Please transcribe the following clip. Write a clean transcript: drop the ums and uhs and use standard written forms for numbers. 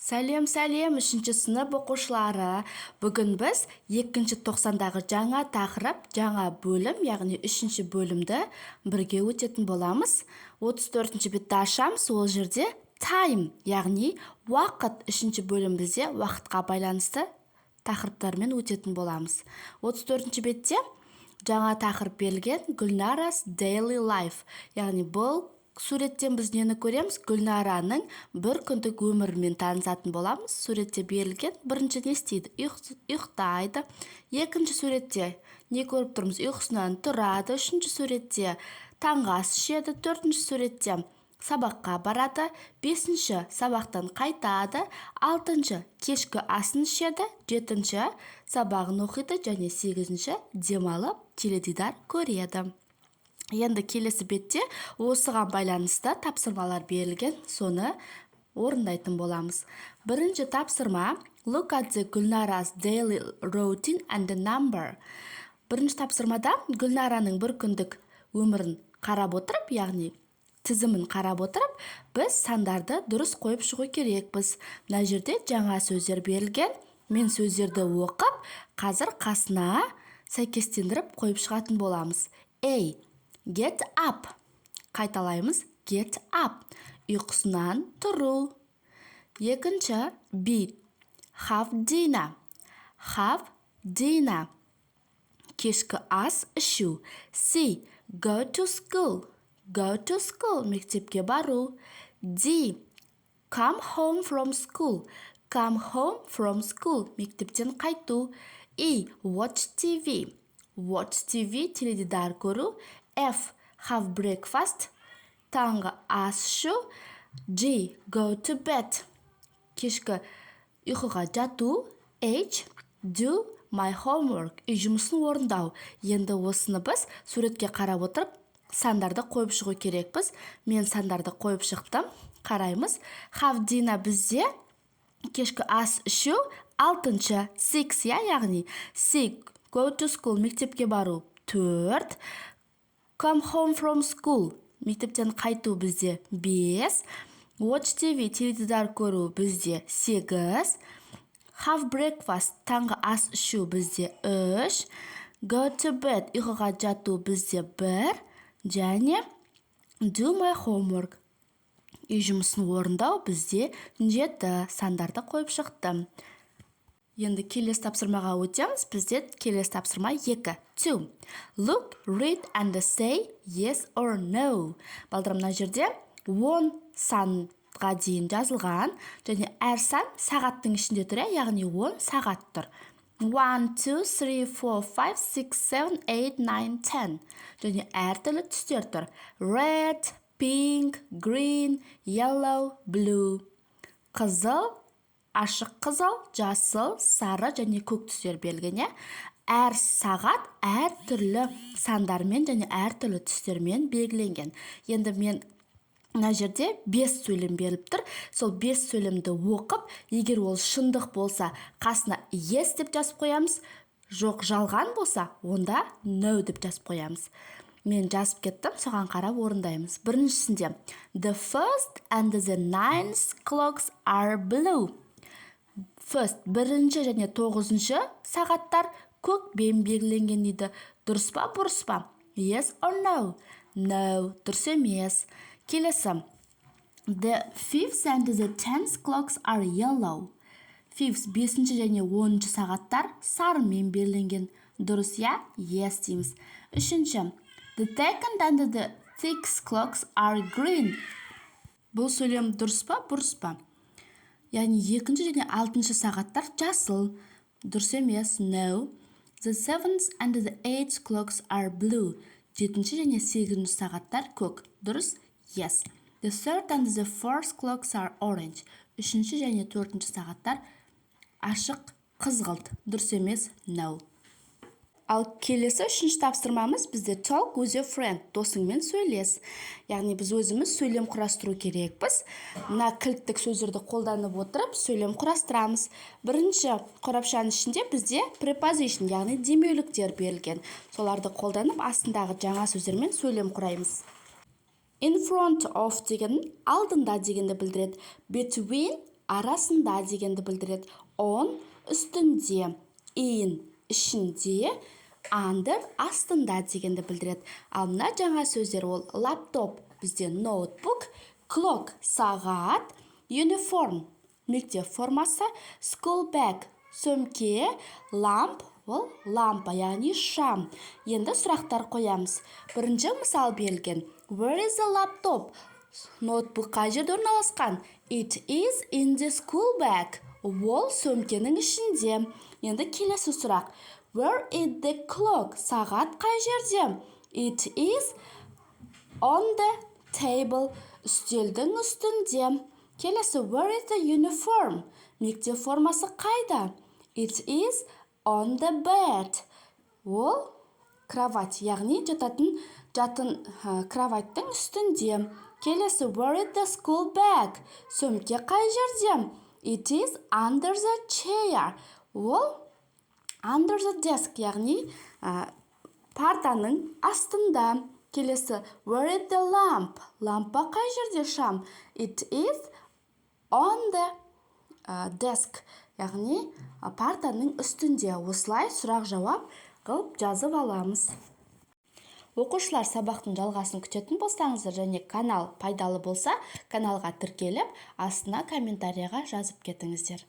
Сәлем, үшінші сынып оқушылары. Бүгін біз 2-90-дағы жаңа тақырып, жаңа бөлім, яғни үшінші бөлімді бірге өтетін боламыз. 34-ші бетті ашамыз, ол жерде time, яғни уақыт, үшінші бөлім бізде уақытқа байланысты тақырыптармен өтетін боламыз. 34-ші бетте жаңа тақырып берілген Гүлнарас daily life, яғни бұл суреттен біз нені көреміз? Гүлнараның бір күндік өмірімен танысатын боламыз. Суретте берілген бірінші не істейді? Ұйықтайды. Екінші суретте не көріп тұрмыз? Ұйқысынан тұрады. Үшінші суретте таңғы ас ішеді. Төртінші суретте сабаққа барады. Бесінші сабақтан қайтады. Алтыншы кешкі асын ішеді. Жетінші сабағын оқиды. Және сегізінші демалып теледидар көреді. Енді келесі бетте осыған байланысты тапсырмалар берілген, соны орындайтын боламыз. Бірінші тапсырма Look at the Gulnara's daily routine and the number. Бірінші тапсырмада Гүлнараның бір күндік өмірін қарап отырып, яғни тізімін қарап отырып, біз сандарды дұрыс қойып шығу керекпіз. Мына жерде жаңа сөздер берілген. Мен сөздерді оқып, қазір қасына сәйкестендіріп қойып шығатын боламыз. A. Get up. Қайталаймыз. Get up. Ұйқысынан тұру. Екінші B. Have dinner. Have dinner. Кешкі ас ішу. C. Go to school. Go to school. Мектепке бару. D. Come home from school. Come home from school. Мектептен қайту. E. Watch TV. Watch TV. Теледидар көру. F. Have breakfast. Таңғы ас ішу. G. Go to bed. Кешкі ұйқыға жату. H. Do my homework. Үй жұмысын орындау. Енді осыны біз суретке қарап отырып, сандарды қойып шығу керекпіз. Мен сандарды қойып шықтым. Қараймыз. Have dinner бізде кешкі ас ішу. Алтыншы 6, яғни 6. Go to school. Мектепке бару. 4. Come home from school. Мектептен қайту бізде 5. Watch TV. Теледидар көру бізде 8. Have breakfast. Таңғы ас ішу бізде 3. Go to bed. Ұйқыға жату бізде 1. Және do my homework. Үй жұмысын орындау бізде 7. Сандарды қойып шықтым. Енді келесі тапсырмаға өтеміз. Бізде келесі тапсырма 2. 2. Look, read and say yes or no. Балдырымна жерде 10 санға дейін жазылған. Және әр сан сағаттың ішінде тұр, яғни 10 сағат тұр. 1, 2, 3, 4, 5, 6, 7, 8, 9, 10. Және әр түрлі түстер тұр. Red, pink, green, yellow, blue. Қызыл, ашық қызыл, жасыл, сары және көк түстер берілген. Әр сағат әр түрлі сандармен және әр түрлі түстермен белгіленген. Енді мен мына жерде 5 сөйлем беріліп тұр. Сол 5 сөйлемді оқып, егер ол шындық болса, қасына yes деп жазып қоямыз. Жоқ, жалған болса, онда no деп жазып қоямыз. Мен жазып кеттім, соған қарап орындаймыз. Біріншісінде The first and the ninth clocks are blue. First, бірінші және 9-шы сағаттар көкпен белгіленген дейді. Дұрыс па, бұрыс па? Yes or no? No, дұрыс емес. Келесі. The fifth and the 10th clocks are yellow. Fifth, 5-ші және 10-ші сағаттар сарымен белгіленген. Дұрыс, yes дейміз. Үшінші. The second and the 6th clocks are green. Бұл сөйлем дұрыс па, бұрыс па? Яғни 2-ші және 6-ші сағаттар жасыл. Дұрыс емес, no. The 7th and the 8th clocks are blue. 7-ші және 8-ші сағаттар көк. Дұрыс, yes. The 3rd and the 4th clocks are orange. 3-ші және 4-ші сағаттар ашық қызғылт. Дұрыс емес, no. Ал келесі 3-ші тапсырмамыз бізде talk with your friend, досыңмен сөйлес. Яғни біз өзіміз сөйлем құрастыру керекпіз. Мына кілттік сөздерді қолданып отырып, сөйлем құрастырамыз. Бірінші қорапшаның ішінде бізде preposition, яғни демеуліктер берілген. Соларды қолданып, астындағы жаңа сөздермен сөйлем құраймыз. In front of деген алдында дегенді білдіреді. Between арасында дегенді білдіреді. On үстінде, in ішінде, under астында дегенді білдіреді. Ал мына жаңа сөздер ол лаптоп, бізде ноутбук, clock сағат, uniform мектеп формасы, school bag сөмке, lamp ол лампа, яғни шам. Енді сұрақтар қоямыз. Бірінші мысал берілген. Where is the laptop? Ноутбук қай жерде орналасқан? It is in the school bag. Ол сөмкенің ішінде. Енді келесі сұрақ. Where is the clock? Сағат қай жерде? It is on the table. Үстелдің үстінде. Келесі. Where is the uniform? Мектеп формасы қайда? It is on the bed. Ол кровать, яғни жатын кроваттың үстінде. Келесі. Where is the school bag? Сөмке қай жерде? It is under the chair. Ол under the desk, яғни партаның астында. Келесі. Where is the lamp? Лампа қай жерде, шам? It is on the desk, яғни партаның үстінде. Осылай сұрақ жауап қылып жазып аламыз. Оқушылар, сабақтың жалғасын күтетін болсаңыздар және канал пайдалы болса, каналға тіркеліп, астына комментарияға жазып кетіңіздер.